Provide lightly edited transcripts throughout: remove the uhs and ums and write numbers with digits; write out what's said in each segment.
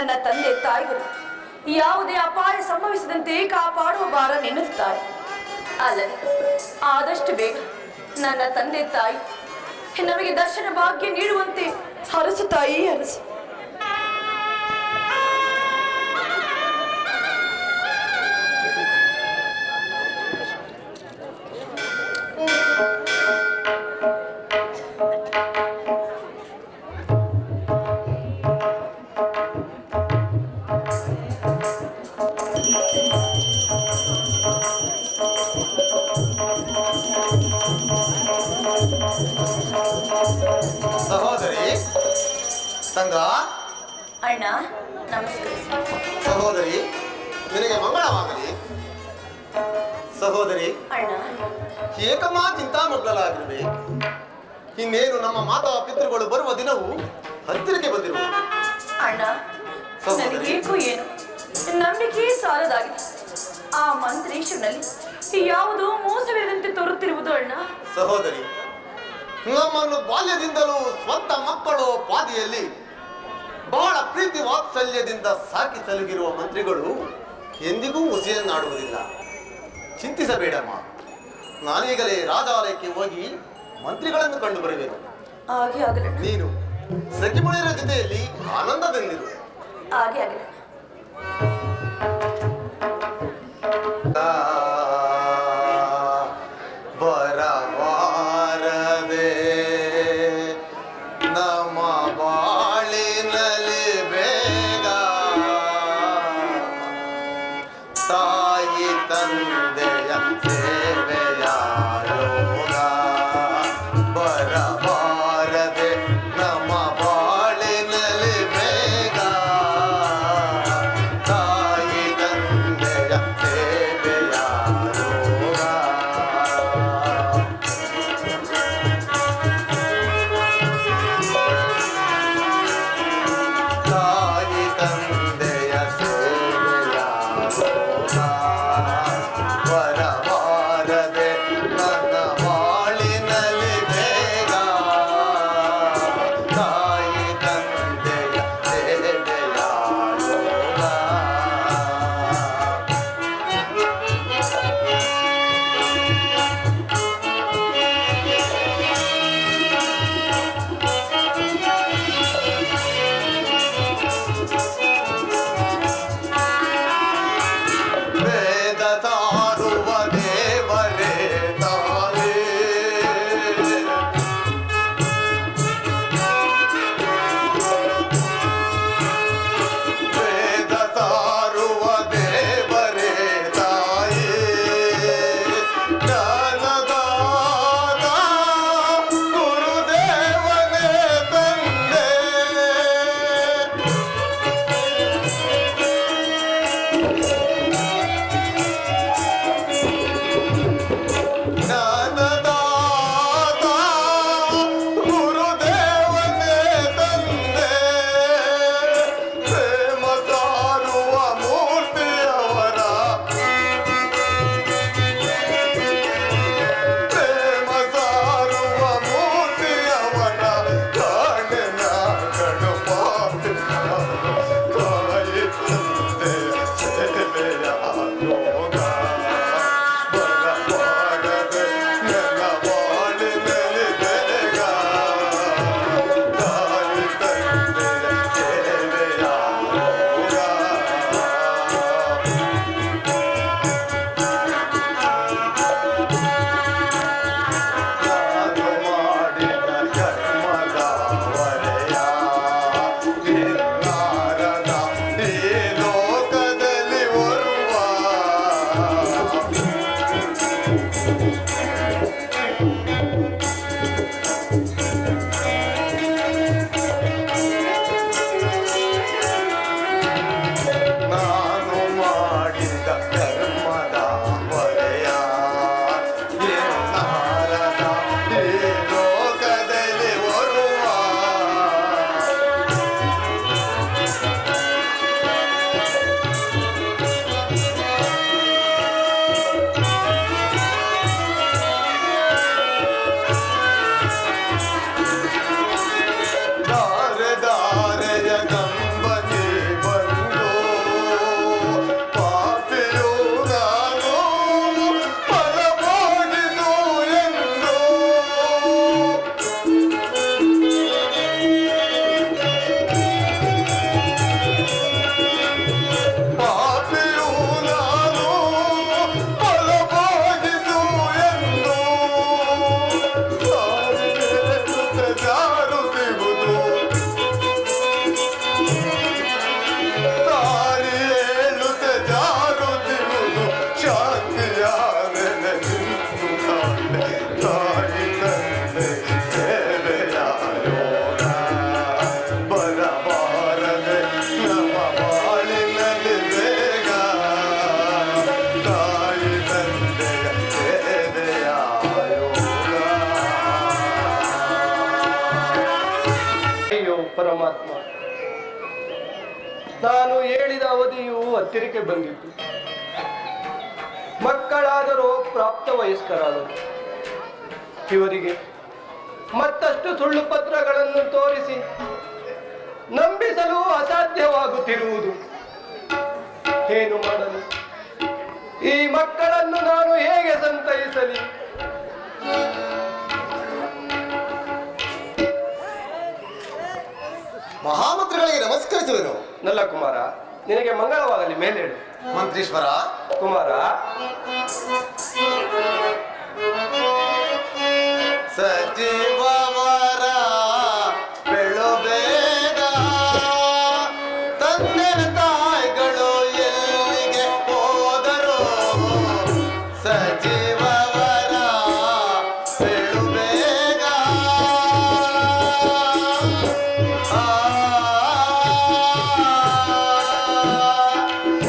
ನನ್ನ ತಂದೆ ತಾಯಿಗಳು ಯಾವುದೇ ಅಪಾಯ ಸಂಭವಿಸದಂತೆ ಕಾಪಾಡುವ ಭಾರ ನೆನೆಸುತ್ತಾರೆ. ಅಲ್ಲದೆ ಆದಷ್ಟು ಬೇಗ ನನ್ನ ತಂದೆ ತಾಯಿ ನಮಗೆ ದರ್ಶನ ಭಾಗ್ಯ ನೀಡುವಂತೆ ಹರಸು ತಾಯಿ, ಹರಸು. ಸಹೋದರಿ ಸಂಗ, ಅಣ್ಣ ನಮಸ್ಕಾರ. ಸಹೋದರಿ ನಿನಗೆ ಮಂಗಳವಾಗಲಿ. ಸಹೋದರಿ ಅಣ್ಣ, ಏಕಮ್ಮ ಚಿಂತಾಮಗ್ನಳಾಗಿರುವೆ. ಇನ್ನೇನು ನಮ್ಮ ಮಾತಾ ಪಿತೃಗಳು ಬರುವ ದಿನವು ಹತ್ತಿರಕ್ಕೆ ಬಂದಿರುವ. ಅಣ್ಣ, ನನಗೇಕೋ ಏನು ನಂಬಿಕೆ ಸಾಲದಾಗಿದೆ. ಆ ಮಂತ್ರೇಶ್ವರನಲ್ಲಿ ಯಾವುದೋ ಮೋಸವಿಲ್ಲದಂತೆ ತೋರುತ್ತಿರುವುದು ಅಣ್ಣ. ಸಹೋದರಿ, ನಮ್ಮನ್ನು ಬಾಲ್ಯದಿಂದಲೂ ಸ್ವಂತ ಮಕ್ಕಳು ಪಾದಿಯಲ್ಲಿ ಬಹಳ ಪ್ರೀತಿ ವಾತ್ಸಲ್ಯದಿಂದ ಸಾಕಿ ಸಲುಗಿರುವ ಮಂತ್ರಿಗಳು ಎಂದಿಗೂ ಹುಸಿಯನ್ನಾಡುವುದಿಲ್ಲ. ಚಿಂತಿಸಬೇಡಮ್ಮ, ನಾನೀಗಲೇ ರಾಜಾಲಯಕ್ಕೆ ಹೋಗಿ ಮಂತ್ರಿಗಳನ್ನು ಕಂಡು ಬರುವೆನು. ಹಾಗೆ ಆಗಲ್ಲ. ನೀನು ಸಖಿಮಣಿಯರ ಜೊತೆಯಲ್ಲಿ ಆನಂದದಿಂದಿರು. ಹಾಗೆ ಆಗಲ್ಲ. ಬರಬಾರದೆ ನಮ್ಮ ಬಾಳಿನಲ್ಲಿ ಬೇಗ ತಾಯಿ ತಂದೆಯ ಸೇವೆಯ ಯೋಗ. ಬರಬಾರದೆ ನಮ್ಮ ಬಾಳಿನಲ್ಲಿ ಬೇಗ ತಾಯಿ ತಂದೆಯ ಸೇವೆಯ ಯೋಗ. ತಾಯಿ ತಂದೆಯ ಸೇವೆಯ ಯೋಗ. ಬರಬಾರದೆ ನನ್ನ ಬಾಳಿನಲ್ಲಿ ಬೇಗ ತಾಯಿ ತಂದೆಯ ಸೇವೆಯ ಯೋಗ. ವೇದ ತಾರುವ ದೇವರೇ ತಾನೇ, ವೇದ ತಾರುವ ದೇವರೇ ತಾಯೇ, ಜ್ಞಾನದಾತ ಗುರುದೇವನೇ ತಂದೆ. ಜ್ಞಾನದಾತ ಗುರುದೇವನೇ ತಂದೆ, ಪ್ರೇಮ ಸಾರುವ ಮೂರ್ತಿಯವರ, ಪ್ರೇಮ ಸಾರುವ ಮೂರ್ತಿಯವರ ಕಾಣಿನ ಗಣಪಾತಿ ತಾಯಿ ತಂದೆಯ ಸೇವೆಯ ಯೋಗ. ಬರಬಾರದೆ ನನ್ನ ಬಾಳಿನಲ್ಲಿ ಬೇಗ ತಾಯಿ ತಂದೆಯ ಸೇವೆಯ ಯೋಗ. ನಾನು ಮಾಡಿದ ಕರ್ಮದ ಹೊರೆಯ ಇನ್ನಾರದ ಈ ಲೋಕದಲ್ಲಿ ಬರುವ ನಾನು ಹೇಳಿದ ಅವಧಿಯು ಹತ್ತಿರಕ್ಕೆ ಬಂದಿತ್ತು. ಮಕ್ಕಳಾದರೂ ಪ್ರಾಪ್ತ ವಯಸ್ಕರಾದರು. ಇವರಿಗೆ ಮತ್ತಷ್ಟು ಸುಳ್ಳು ಪತ್ರಗಳನ್ನು ತೋರಿಸಿ ನಂಬಿಸಲು ಅಸಾಧ್ಯವಾಗುತ್ತಿರುವುದು. ಏನು ಮಾಡಲು? ಈ ಮಕ್ಕಳನ್ನು ನಾನು ಹೇಗೆ ಸಂತೈಸಲಿ? ಮಹಾಮಂತ್ರಿಗಳಿಗೆ ನಮಸ್ಕರಿಸುವೆನು. ನಲ್ಲ ಕುಮಾರ, ನಿನಗೆ ಮಂಗಳವಾಗಲಿ. ಮೇಲೇಳು. ಮಂತ್ರೀಶ್ವರ. ಕುಮಾರ, ಸಚಿವವರ ಬೆಳುಬೇಗ ತಂದೆ ತಾಯಿಗಳು ಎಲ್ಲಿಗೆ ಹೋದರು? ಸಚಿವವರ ಬೆಳುಬೇಗ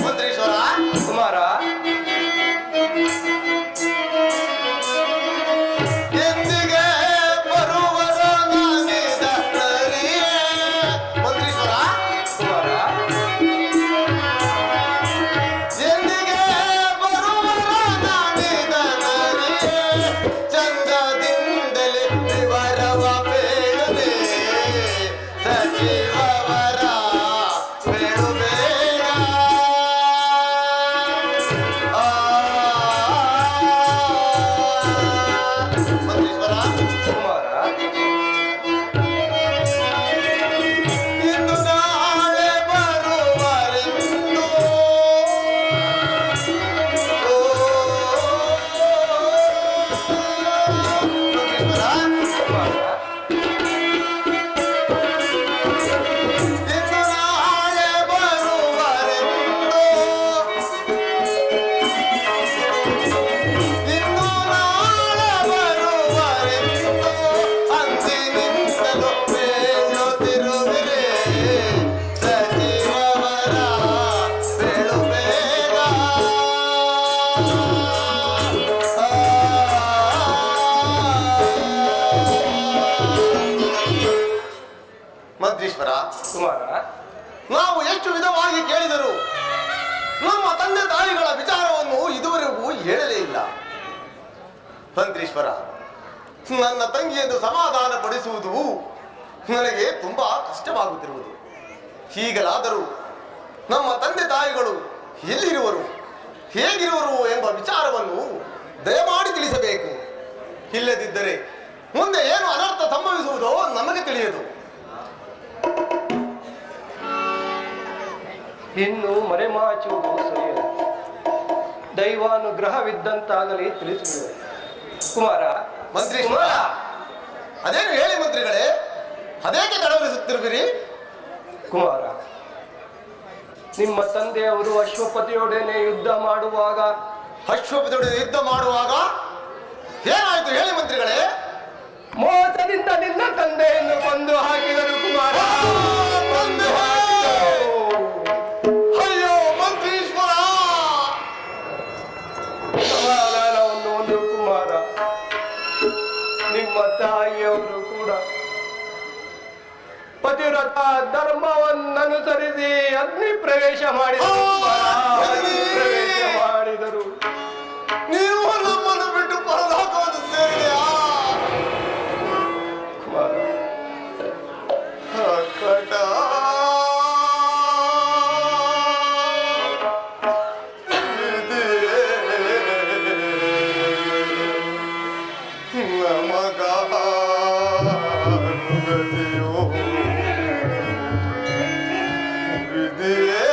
ಮಂತ್ರೀಶ್ವರ. ಕುಮಾರ, ಎಂದಿಗೆ ಬರುವರು ನಾನಿದ ನರಿಯೇ? ಮಂತ್ರೀಶ್ವರ. ಕುಮಾರ, ಎಂದಿಗೆ ಬರುವರು ನಾನಿದ ನರಿಯೇ? ಚಂದದಿಂದಲೇ ವಿವರವ ಬೇಡದೆ ಸಚಿವವರ ಬೇಡುಬೇಗ. ಮಂತ್ರೀಶ್ವರ. ಕುಮಾರ, ಇಂದು ನಾಳೆ ಬರುವರೆಂದು ಮಂತ್ರೀಶ್ವರ. ಕುಮಾರ, ಇಂದು ನಾಳೆ ಬರುವರೆಂದು ಇಂದು ನಾಳೆ ಬರುವರೆಂದು ಅಂದಿನಿಂದಲೂ ಬೇಡುತ್ತಿರುವಿರೆ ಸಚಿವವರ ಬೇಳುಬೇಗ. ಮಂತ್ರೀಶ್ವರ, ಕುಮಾರ, ನಾವು ಎಷ್ಟು ವಿಧವಾಗಿ ಕೇಳಿದರು ನಮ್ಮ ತಂದೆ ತಾಯಿಗಳ ವಿಚಾರವನ್ನು ಇದುವರೆಗೂ ಹೇಳಲೇ ಇಲ್ಲ. ಮಂತ್ರೀಶ್ವರ, ನನ್ನ ತಂಗಿಯನ್ನು ಸಮಾಧಾನ ಪಡಿಸುವುದು ನನಗೆ ತುಂಬಾ ಕಷ್ಟವಾಗುತ್ತಿರುವುದು. ಹೀಗಲಾದರೂ ನಮ್ಮ ತಂದೆ ತಾಯಿಗಳು ಎಲ್ಲಿರುವರು, ಹೇಗಿರುವರು ಎಂಬ ವಿಚಾರವನ್ನು ದಯಮಾಡಿ ತಿಳಿಸಬೇಕು. ಇಲ್ಲದಿದ್ದರೆ ಮುಂದೆ ಏನು ಅನರ್ಥ ಸಂಭವಿಸುವುದೋ ನಮಗೆ ತಿಳಿಯದು. ಇನ್ನು ಮರೆಮಾಚುವುದು ಸರಿಯಲ್ಲ. ದೈವಾನುಗ್ರಹವಿದ್ದಂತಾಗಲಿ ತಿಳಿಸಿಬಿಡುವೆ. ಕುಮಾರ, ಮಂತ್ರೀಶ್ವರ, ಅದೇನು ಹೇಳಿ ಮಂತ್ರಿಗಳೇ, ಅದೇಕೆ ತಡವರಿಸುತ್ತಿರುವಿರಿ? ಕುಮಾರ, ನಿಮ್ಮ ತಂದೆಯವರು ಅಶ್ವಪತಿಯೊಡನೆ ಯುದ್ಧ ಮಾಡುವಾಗ ಅಶ್ವಪತಿಯೊಡನೆ ಯುದ್ಧ ಮಾಡುವಾಗ ಏನಾಯ್ತು ಹೇಳಿ ಮಂತ್ರಿಗಳೇ? ಮೋಸದಿಂದ ನಿನ್ನ ತಂದೆಯನ್ನು ಕೊಂದು ಹಾಕಿದರು. ಕುಮಾರ, ಕೊಂದು ಹಾಕಿದರು. ಅಯ್ಯೋ ಮಂತ್ರೀಶ್ವರ. ಸಮಾಧಾನವನ್ನು ಒಂದು. ಕುಮಾರ, ನಿಮ್ಮ ತಾಯಿಯವರು ಕೂಡ ಪತಿವ್ರತ ಧರ್ಮವನ್ನನುಸರಿಸಿ ಅಗ್ನಿ ಪ್ರವೇಶ ಮಾಡಿದರು. ಕುಮಾರ, ಅಗ್ನಿ ಪ್ರವೇಶ ಮಾಡಿದರು. ನೀವು ನಮ್ಮನ್ನು ಬಿಟ್ಟು ಪರಲೋಕವನ್ನು ಸೇರಿದೆಯಾ? ಕುಮಾರ, ಅಕ್ಕಟ. ನಮಗಾನುಗತಿಯೋ ವಿಧಿಯೇ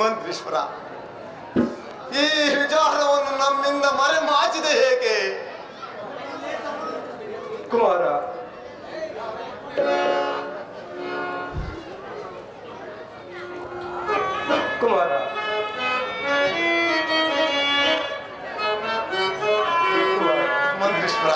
ಮಂತ್ರೀಶ್ವರ, ಈ ವಿಚಾರವನ್ನು ನಮ್ಮಿಂದ ಮರೆಮಾಚಿದೆ ಹೇಗೆ? ಕುಮಾರ, ಕುಮಾರ, ಮಂತ್ರೀಶ್ವರ,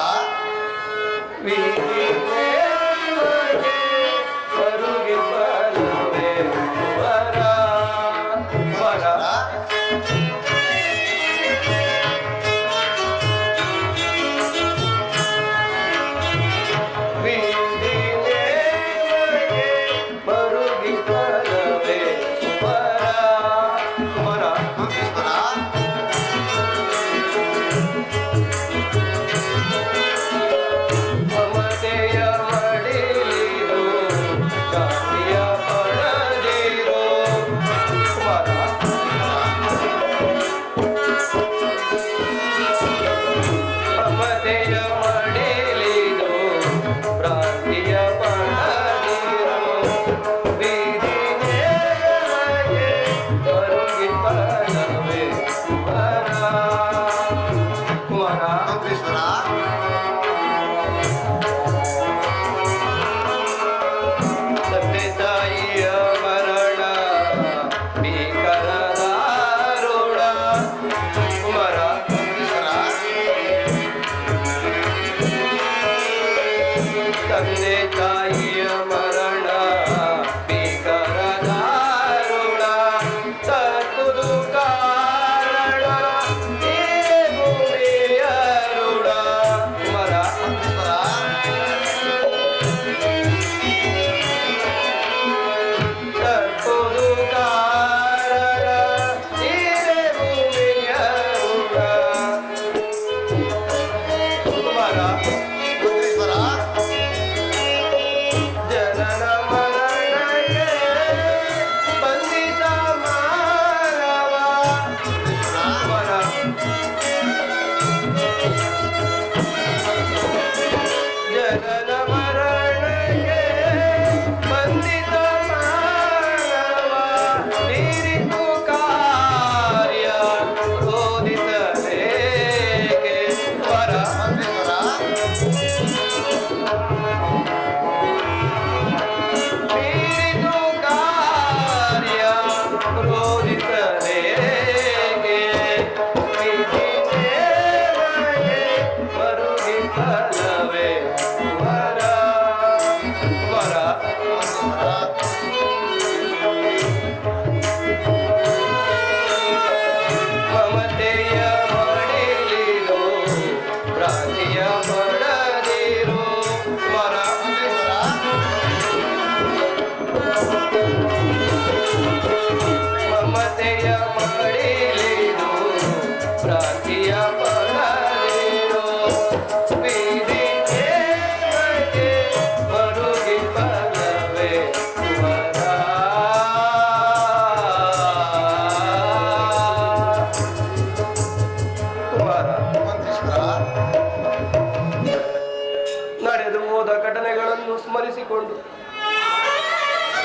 ನಡೆದು ಹೋದ ಘಟನೆಗಳನ್ನು ಸ್ಮರಿಸಿಕೊಂಡು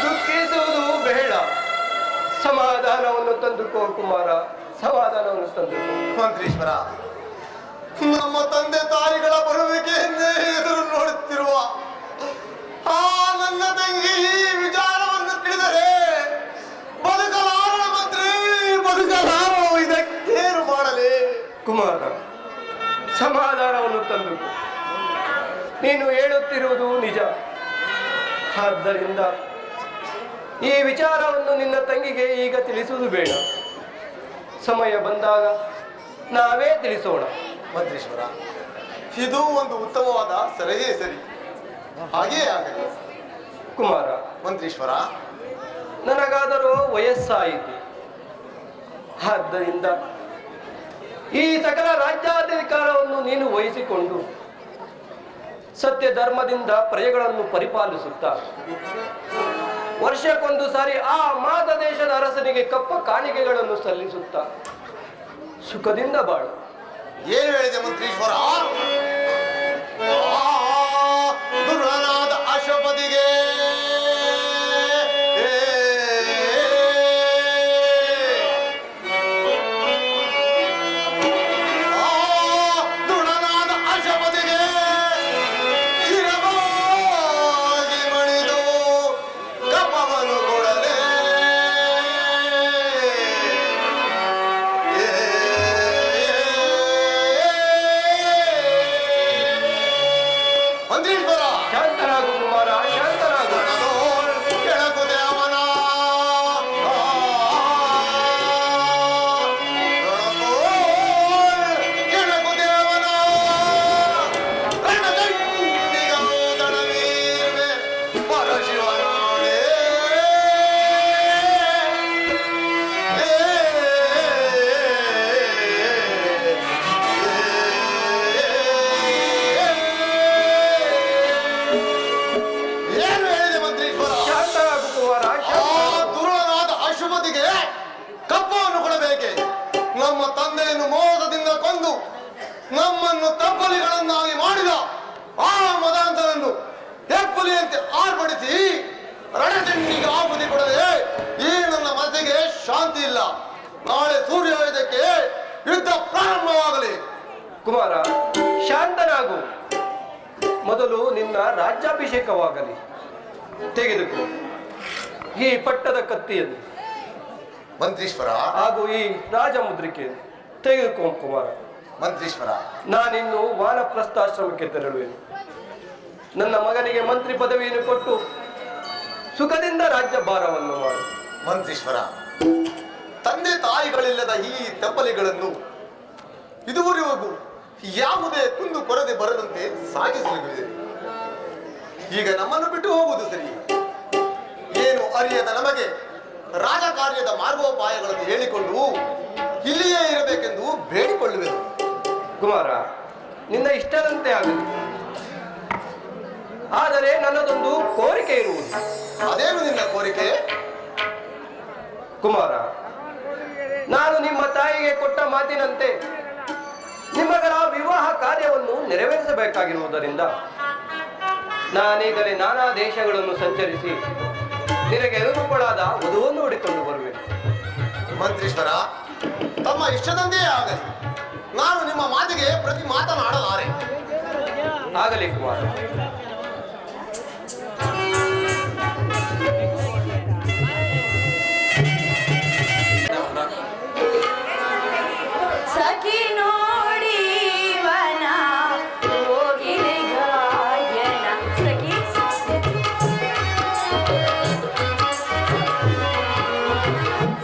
ದುಃಖಿಸುವುದು ಬೇಡ. ಸಮಾಧಾನವನ್ನು ತಂದುಕೋ ಕುಮಾರ, ಸಮಾಧಾನವನ್ನು ತಂದುಕೋ. ಮಂತ್ರೀಶ್ವರ, ನಮ್ಮ ತಂದೆ ತಾಯಿಗಳ ಬರುವಿಕೆಯನ್ನೇ ಎದುರು ನೋಡುತ್ತಿರುವ ಆ ನನ್ನ ತಂಗಿ ಈ ವಿಚಾರವನ್ನು ತಿಳಿದರೆ ಬದುಕಲಾರ ಮಂತ್ರಿ, ಬದುಕಲಾರೋ. ಇದಕ್ಕೇನು ಮಾಡಲಿ? ಕುಮಾರ, ಸಮಾಧಾನವನ್ನು ತಂದುಕೋ. ನೀನು ಹೇಳುತ್ತಿರುವುದು ನಿಜ. ಆದ್ದರಿಂದ ಈ ವಿಚಾರವನ್ನು ನಿನ್ನ ತಂಗಿಗೆ ಈಗ ತಿಳಿಸುವುದು ಬೇಡ. ಸಮಯ ಬಂದಾಗ ನಾವೇ ತಿಳಿಸೋಣ. ಮಂತ್ರೀಶ್ವರ, ಇದು ಒಂದು ಉತ್ತಮವಾದ ಸಲಹೆ. ಸರಿ, ಹಾಗೆಯೇ ಆಗಲಿ. ಕುಮಾರ, ಮಂತ್ರೀಶ್ವರ, ನನಗಾದರೂ ವಯಸ್ಸಾಯಿತು. ಆದ್ದರಿಂದ ಈ ಸಕಲ ರಾಜ್ಯಾಧಿಕಾರವನ್ನು ನೀನು ವಹಿಸಿಕೊಂಡು ಸತ್ಯ ಧರ್ಮದಿಂದ ಪ್ರಜೆಗಳನ್ನು ಪರಿಪಾಲಿಸುತ್ತಾ ವರ್ಷಕ್ಕೊಂದು ಸಾರಿ ಆ ಮಾತ ದೇಶದ ಅರಸನಿಗೆ ಕಪ್ಪ ಕಾಣಿಕೆಗಳನ್ನು ಸಲ್ಲಿಸುತ್ತಾ ಸುಖದಿಂದ ಬಾಳು. ಏನು ಹೇಳಿದೆ ಮಂತ್ರೀಶ್ವರ? ದುರ್ಗನಾದ ಅಶ್ವಪತಿಗೆ ಮಂತ್ರೀಶ್ವರ ಶಾಂತನಾಗು ಕುಮಾರ, ಶಾಂತನಾಗು. ಕೆಳಕು ದೇವನ ಕೆಳಕು ದೇವನ ರಣದಂಡಿಗೌದಳವೀರ್ವೆ ಪರಶಿವನೋಳೆ ಏನು ಹೇಳಿದೆ ಮಂತ್ರೀಶ್ವರ? ಶಾಂತನಾಗು ಕುಮಾರ, ಆ ದುರುಳನಾದ ಅಶುಭತಿಗೆ ಕಪ್ಪವನ್ನು ಕೊಡಬೇಕೆ? ನಮ್ಮ ತಂದೆಯನ್ನು ಮೋಸದಿಂದ ಕೊಂದು ನಮ್ಮನ್ನು ತಪ್ಪಲಿಗಳನ್ನಾಗಿ ಮಾಡಿದ ಆ ಮದಾಂತರನ್ನು ಹೆಪ್ಪಲಿಯಂತೆ ಆರ್ಪಡಿಸಿ ರಣಚಂಡಿಗೆ ಆಹುತಿ ಕೊಡದೆ ಈ ನನ್ನ ಮನಸ್ಸಿಗೆ ಶಾಂತಿ ಇಲ್ಲ. ನಾಳೆ ಸೂರ್ಯೋದಯಕ್ಕೆ ಯುದ್ಧ ಪ್ರಾರಂಭವಾಗಲಿ. ಕುಮಾರ ಶಾಂತನಾಗು. ಮೊದಲು ನಿನ್ನ ರಾಜ್ಯಾಭಿಷೇಕವಾಗಲಿ. ತೆಗೆದುಕೋ ಈ ಪಟ್ಟದ ಕತ್ತಿಯನ್ನು ಮಂತ್ರೀಶ್ವರ, ಹಾಗೂ ಈ ರಾಜಮುದ್ರಿಕೆಯನ್ನು ತೆಗೆದುಕೋ ಕುಮಾರ. ಮಂತ್ರೀಶ್ವರ, ನಾನಿನ್ನು ವಾನಪ್ರಸ್ಥಾಶ್ರಮಕ್ಕೆ ತೆರಳುವೆನು. ನನ್ನ ಮಗನಿಗೆ ಮಂತ್ರಿ ಪದವಿಯನ್ನು ಕೊಟ್ಟು ಸುಖದಿಂದ ರಾಜ್ಯಭಾರವನ್ನು ಮಾಡು. ಮಂತ್ರೀಶ್ವರ, ತಂದೆ ತಾಯಿಗಳಿಲ್ಲದ ಈ ತಪ್ಪಲಿಗಳನ್ನು ಇದುವರೆಗೂ ಯಾವುದೇ ಕುಂದು ಕೊರತೆ ಬರದಂತೆ ಸಾಗಿಸಲಿದೆ. ಈಗ ನಮ್ಮನ್ನು ಬಿಟ್ಟು ಹೋಗುವುದು ಸರಿ. ಏನು ಅರಿಯದ ನಮಗೆ ರಾಜಕಾರ್ಯದ ಮಾರ್ಗೋಪಾಯಗಳನ್ನು ಹೇಳಿಕೊಂಡು ಇಲ್ಲಿಯೇ ಇರಬೇಕೆಂದು ಬೇಡಿಕೊಳ್ಳುವೆನು. ಕುಮಾರ, ನಿನ್ನ ಇಷ್ಟದಂತೆ ಆಗಲಿ. ಆದರೆ ನನ್ನದೊಂದು ಕೋರಿಕೆ ಇರುವುದು. ಅದೇನು ನಿನ್ನ ಕೋರಿಕೆ? ಕುಮಾರ, ನಾನು ನಿಮ್ಮ ತಾಯಿಗೆ ಕೊಟ್ಟ ಮಾತಿನಂತೆ ನಿಮ್ಮಗಳ ವಿವಾಹ ಕಾರ್ಯವನ್ನು ನೆರವೇರಿಸಬೇಕಾಗಿರುವುದರಿಂದ ನಾನೀಗಲೇ ನಾನಾ ದೇಶಗಳನ್ನು ಸಂಚರಿಸಿ ನಿನಗೆ ಅನುಕೂಲವಾದ ವಧುವನ್ನು ಹುಡುಕೊಂಡು ಬರುವೆನು. ಮಂತ್ರೀಶ್ವರ, ತಮ್ಮ ಇಷ್ಟದಂತೆಯೇ ಆಗಲಿ. ನಾನು ನಿಮ್ಮ ಮಾತಿಗೆ ಪ್ರತಿ ಮಾತನಾಡಲಾರೆ. ಆಗಲಿ ಕುಮಾರ. ಸಖಿ ನೋಡಿ ವನ ಹೋಗಿರೆ ಗಾಯನ. ಸಖಿ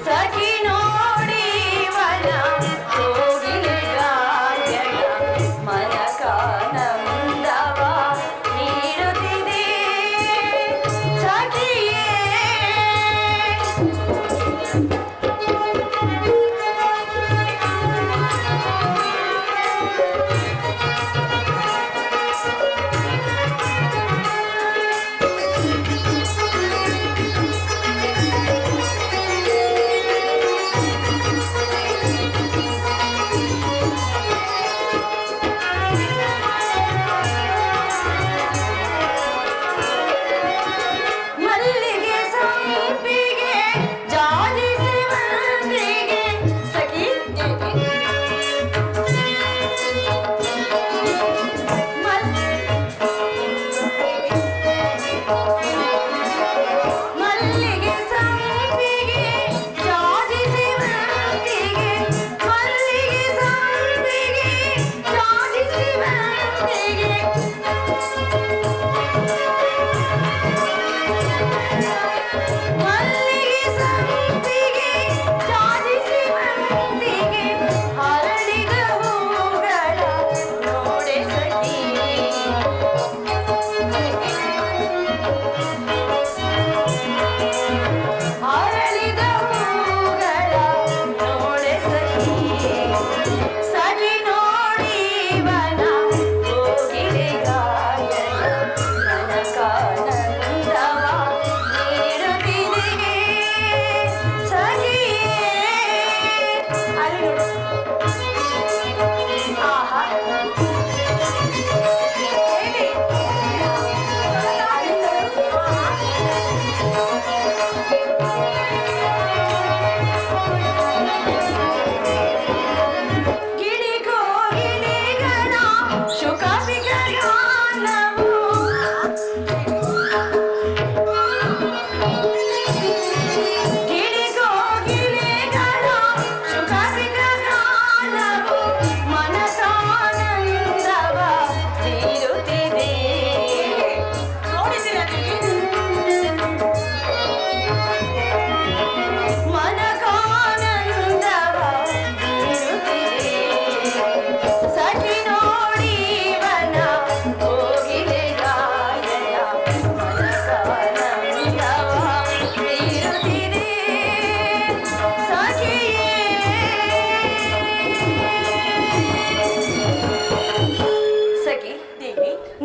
ಸಖಿ ನೋಡಿ ವನ ಹೋಗಿರೆ ಗಾಯನ. ಮನಕಾನಂದವ ನೀ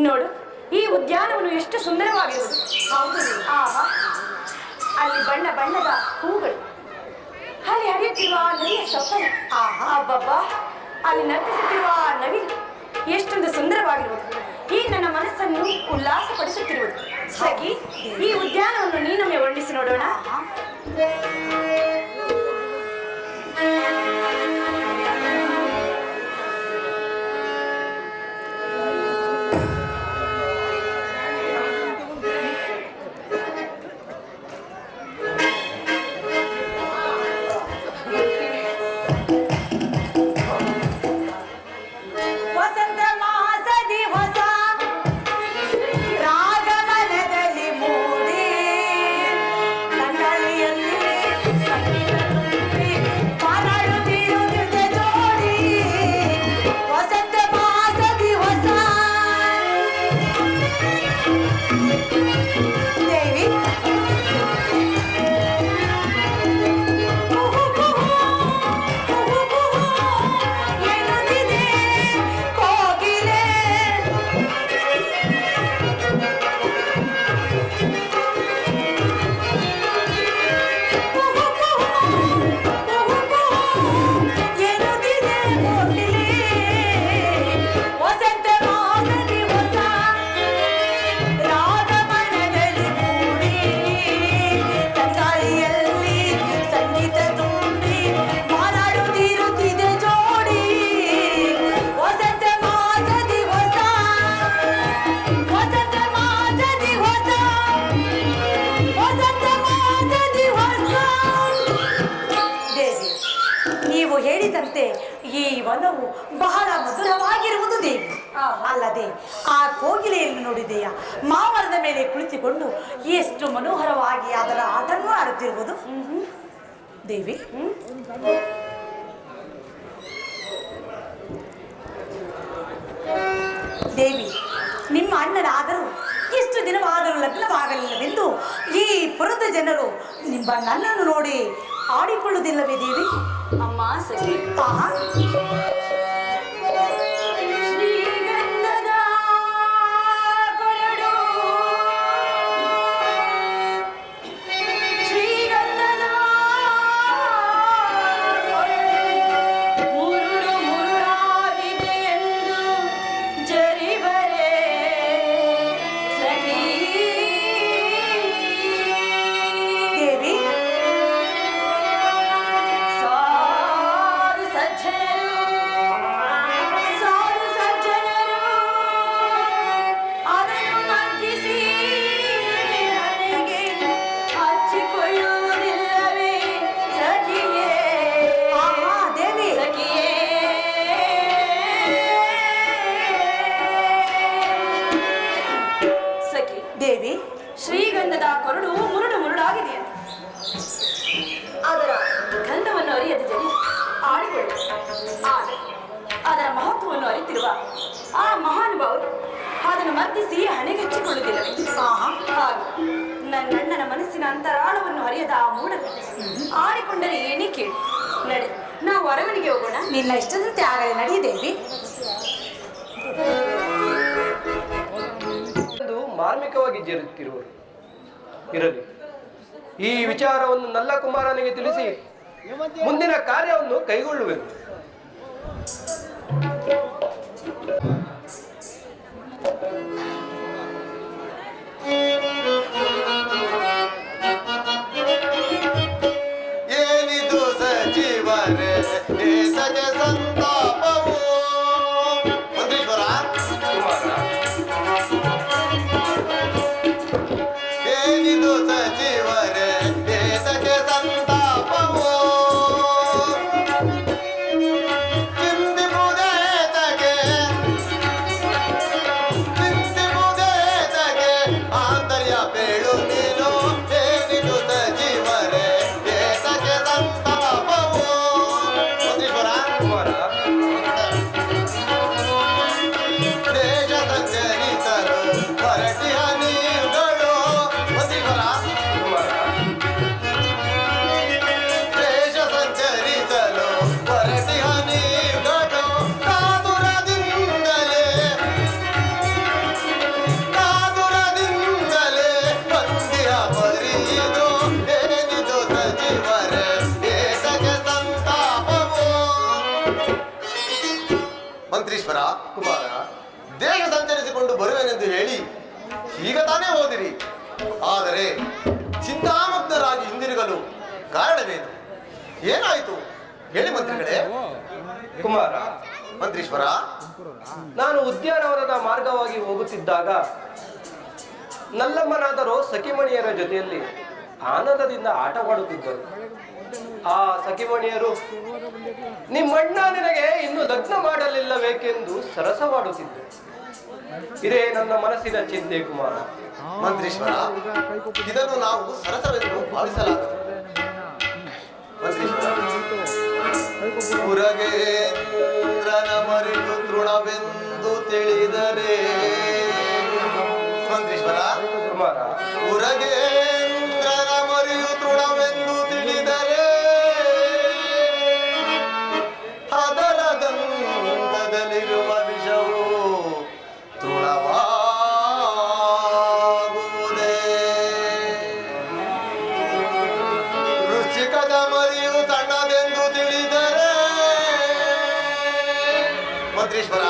ನೋಡು, ಈ ಉದ್ಯಾನವನ್ನು ಎಷ್ಟು ಸುಂದರವಾಗಿರುವುದು. ಹೌದು. ಆಹಾ, ಅಲ್ಲಿ ಬಣ್ಣ ಬಣ್ಣದ ಹೂಗಳು, ಅಲ್ಲಿ ಹರಿಯುತ್ತಿರುವ ನದಿಯ ಸಪ್ಪನೆ, ಅಬ್ಬಬ್ಬ, ಅಲ್ಲಿ ನರ್ತಿಸುತ್ತಿರುವ ನವಿಲು ಎಷ್ಟೊಂದು ಸುಂದರವಾಗಿರುವುದು. ಈ ನನ್ನ ಮನಸ್ಸನ್ನು ಉಲ್ಲಾಸಪಡಿಸುತ್ತಿರುವುದು. ಸಖಿ, ಈ ಉದ್ಯಾನವನ್ನು ನೀನೊಮ್ಮೆ ವರ್ಣಿಸಿ ನೋಡೋಣ. ವಸಂತ ಮಾಸದಿ ಹೊಸ ರಾಗಮನದಲ್ಲಿ ಮೂಡಿ ಕನ್ನಡಿಯಲ್ಲಿ ಸಂಗೀತ ತುಂಬಿ ಮಾತಾಡುತ್ತಿರುವುದಿದೆ ಜೋಡಿ. ವಸಂತ ಮಾಸದಿ ಹೊಸ ದೇವಿ ಎನ್ನುತ್ತಿದೆ ಕೋಗಿಲೆ. ಎನ್ನುತ್ತಿದೆ ಕೋಗಿಲೆ. ವಸಂತ ಮಾಸದಿ ಹೊಸ ರಾಗಮನದಲ್ಲಿ ಮೂಡಿ ತಂಗಾಳಿಯಲ್ಲಿ ಸಂಗೀತ ತುಂಬಿ ಮಾತಾಡುತ್ತಿರುತ್ತಿದೆ ಜೋಡಿ. ವಸಂತ ಮಾಸದಿ ಹೊಸ ವಸಂತ ಮಾಸದಿ ಹೊಸ ವಸಂತ ಮಾಸದಿ ಹೊಸ. ದೇವಿ, ನೀವು ಹೇಳಿದಂತೆ ಈ ವನವು ಬಹಳ ಮಧುರವಾಗಿರುವುದು ದೇವಿ. ಅಲ್ಲದೆ ಆ ಕೋಗಿಲೆಯನ್ನು ನೋಡಿದೆಯಾ, ಮಾಮರದ ಮೇಲೆ ಕುಳಿತುಕೊಂಡು ಎಷ್ಟು ಮನೋಹರವಾಗಿ ಅದರ ಆಟವನ್ನು ಆಡುತ್ತಿರುವುದು ದೇವಿ. ದೇವಿ, ನಿಮ್ಮ ಅಣ್ಣನಾದರೂ ಎಷ್ಟು ದಿನವಾದರೂ ಲಗ್ನವಾಗಲಿಲ್ಲವೆಂದು ಈ ಪುರದ ಜನರು ನನ್ನನ್ನು ನೋಡಿ ಆಡಿಕೊಳ್ಳುವುದಿಲ್ಲವೇ ದೇವಿ? ಅಮ್ಮ ಸಖಿ, ಆಹಾ, ಶ್ರೀಗಂಧದ ಕೊರಡು, ಶ್ರೀಗಂಧದ ಕೊರಡು ಮುರುಡು ಮುರುಡಾಗಿದೆ ಎಂದು ಜರಿಬರೆ ಸಖಿ. ದೇವಿ, ಸಾಧು ಸಜ್ಜನರು ಅದನ್ನು ಮಗ್ಗಿಸಿ ನನಗೆ ಹಚ್ಚಿಕೊಳ್ಳುವುದಿಲ್ಲವೇ ಸಖಿಯೇ? ಆಹಾ ದೇವಿ, ಸಖಿಯೇ, ಸಖಿ, ದೇವಿ, ಶ್ರೀಗಂಧದ ಕೊರಡು ಮುರುಡು ಮುರುಡಾಗಿದೆಯಂತೆ. ಅದರ ಗಂಧವನ್ನು ಅರಿಯದ ಜನ ಆಡಿಕೊಳ್ಳು. ಆದರೆ ಅದರ ಮಹತ್ವವನ್ನು ಅರಿತಿರುವ ಆ ಮಹಾನುಭಾವರು ಅದನ್ನು ಮರ್ದಿಸಿ ಹಣೆಗಚ್ಚಿಕೊಳ್ಳುವುದಿಲ್ಲವೇ? ಹಾಗೆ ನನ್ನಣ್ಣನ ಮನಸ್ಸಿನ ಅಂತರಾಳವನ್ನು ಅರಿಯದ ಆ ಮೂಢರು ಆಡಿಕೊಂಡರೆ ಏನೇ ಕೇಳಿ. ನಡೆ, ನಾವು ಅರಮನೆಗೆ ಹೋಗೋಣ. ನಿನ್ನ ಇಷ್ಟದಂತೆ ಆಗಲಿ, ನಡೆಯ ದೇವಿ. ಎಂದು ಮಾರ್ಮಿಕವಾಗಿ ಜರುಗುತ್ತಿರುವರು. ಇರಲಿ, ಈ ವಿಚಾರವನ್ನು ನಲ್ಲ ಕುಮಾರನಿಗೆ ತಿಳಿಸಿ ಮುಂದಿನ ಕಾರ್ಯವನ್ನು ಕೈಗೊಳ್ಳುವೆನು. ಏನಿದು ಸಚಿವರೇ ಏತಕ್ಕೆ ಸಂತಾಪವು? ಮಂತ್ರೀಶ್ವರ, ಏನಿದು ಸಚಿವರೇ ಏತಕ್ಕೆ ಸಂತಾಪವು? ಚಿಂತಿಪುದೇತಕ್ಕೆ ಚಿಂತಿಪುದೇತಕ್ಕೆ ಈಗ ತಾನೇ ಓದಿರಿ, ಆದರೆ ಚಿಂತಾಮಗ್ನರಾಗಿ ಹಿಂದಿರುಗಲು ಕಾರಣವೇನು? ಏನಾಯಿತು ಹೇಳಿ ಮಂತ್ರಿಗಳೇ. ಕುಮಾರ, ಮಂತ್ರೀಶ್ವರ, ನಾನು ಉದ್ಯಾನವನದ ಮಾರ್ಗವಾಗಿ ಹೋಗುತ್ತಿದ್ದಾಗ ನಲ್ಲಮ್ಮನಾದರೂ ಸಖಿಮಣಿಯರ ಜೊತೆಯಲ್ಲಿ ಆನಂದದಿಂದ ಆಟವಾಡುತ್ತಿದ್ದರು. ಆ ಸಖಿಮಣಿಯರು ನಿಮ್ಮಣ್ಣ ನಿನಗೆ ಇನ್ನು ಲಗ್ನ ಮಾಡಲಿಲ್ಲಬೇಕೆಂದು ಸರಸವಾಡುತ್ತಿದ್ದರು. ಇದೇ ನನ್ನ ಮನಸ್ಸಿನ ಚಿಂತೆ ಕುಮಾರ. ಮಂತ್ರೀಶ್ವರ, ಇದನ್ನು ನಾವು ಸರಸವೆಂದು ಭಾವಿಸಲಾಗದು. ಮಂತ್ರೀಶ್ವರ, ಉರಗೇಂದ್ರನ ಮರಿಯು ತೃಣವೆಂದು ತಿಳಿದರೆ. ಮಂತ್ರೀಶ್ವರ, ಕುಮಾರ, ಉರಗೇಂದ್ರನ ಮರಿಯು ತೃಣವೆಂದು ತಿಳಿದರೆ ಅದರ ದಂತದಲ್ಲಿರುವ ವಿಷವು ತೃಣವಾಗುವುದೇ. ರುಚಿಕದ ಮರಿಯು ಸಣ್ಣದೆಂದು ತಿಳಿದರೆ. ಮಂತ್ರೀಶ್ವರ,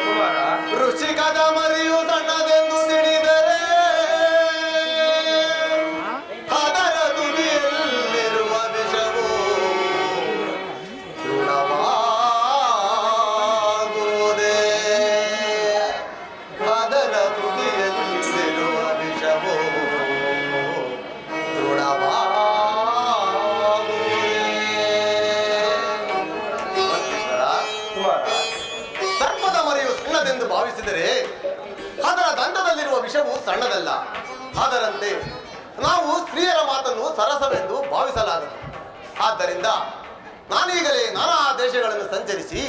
ಕುಮಾರ, ರುಚಿಕದ ಮರಿಯು ಸಣ್ಣದೆಂದು ತಿಳಿದರೆ ಅದರ ತುದಿಯಲ್ಲಿರುವ ವಿಷವು ತೃಣವಾಗುವುದೇ. ಅದರ ತುದಿಯಲ್ಲಿರುವ ವಿಷವು ತೃಣವಾಗುವುದೇ. ಕುಮಾರ, ಸರ್ಪದ ಮರಿಯು ಸಣ್ಣದೆಂದು ಭಾವಿಸಿದರೆ ಅದರ ದಂತದಲ್ಲಿರುವ ವಿಷವು ಸಣ್ಣದಲ್ಲ. ಅದರಂತೆ ನಾವು ಸ್ತ್ರೀಯರ ಮಾತನ್ನು ಸರಸವೆಂದು ಭಾವಿಸಲಾಗದು. ಆದ್ದರಿಂದ ನಾನೀಗಲೇ ನಾನಾ ದೇಶಗಳನ್ನು ಸಂಚರಿಸಿ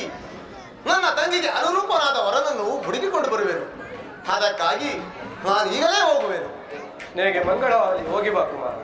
ನನ್ನ ತಂಗಿಗೆ ಅನುರೂಪನಾದ ವರನನ್ನು ಹುಡುಕಿಕೊಂಡು ಬರುವೆನು. ಅದಕ್ಕಾಗಿ ನಾನೀಗಲೇ ಹೋಗುವೆನು. ನಿನಗೆ ಮಂಗಳವಾಗಲಿ, ಹೋಗಿ ಬಾ ಕುಮಾರ.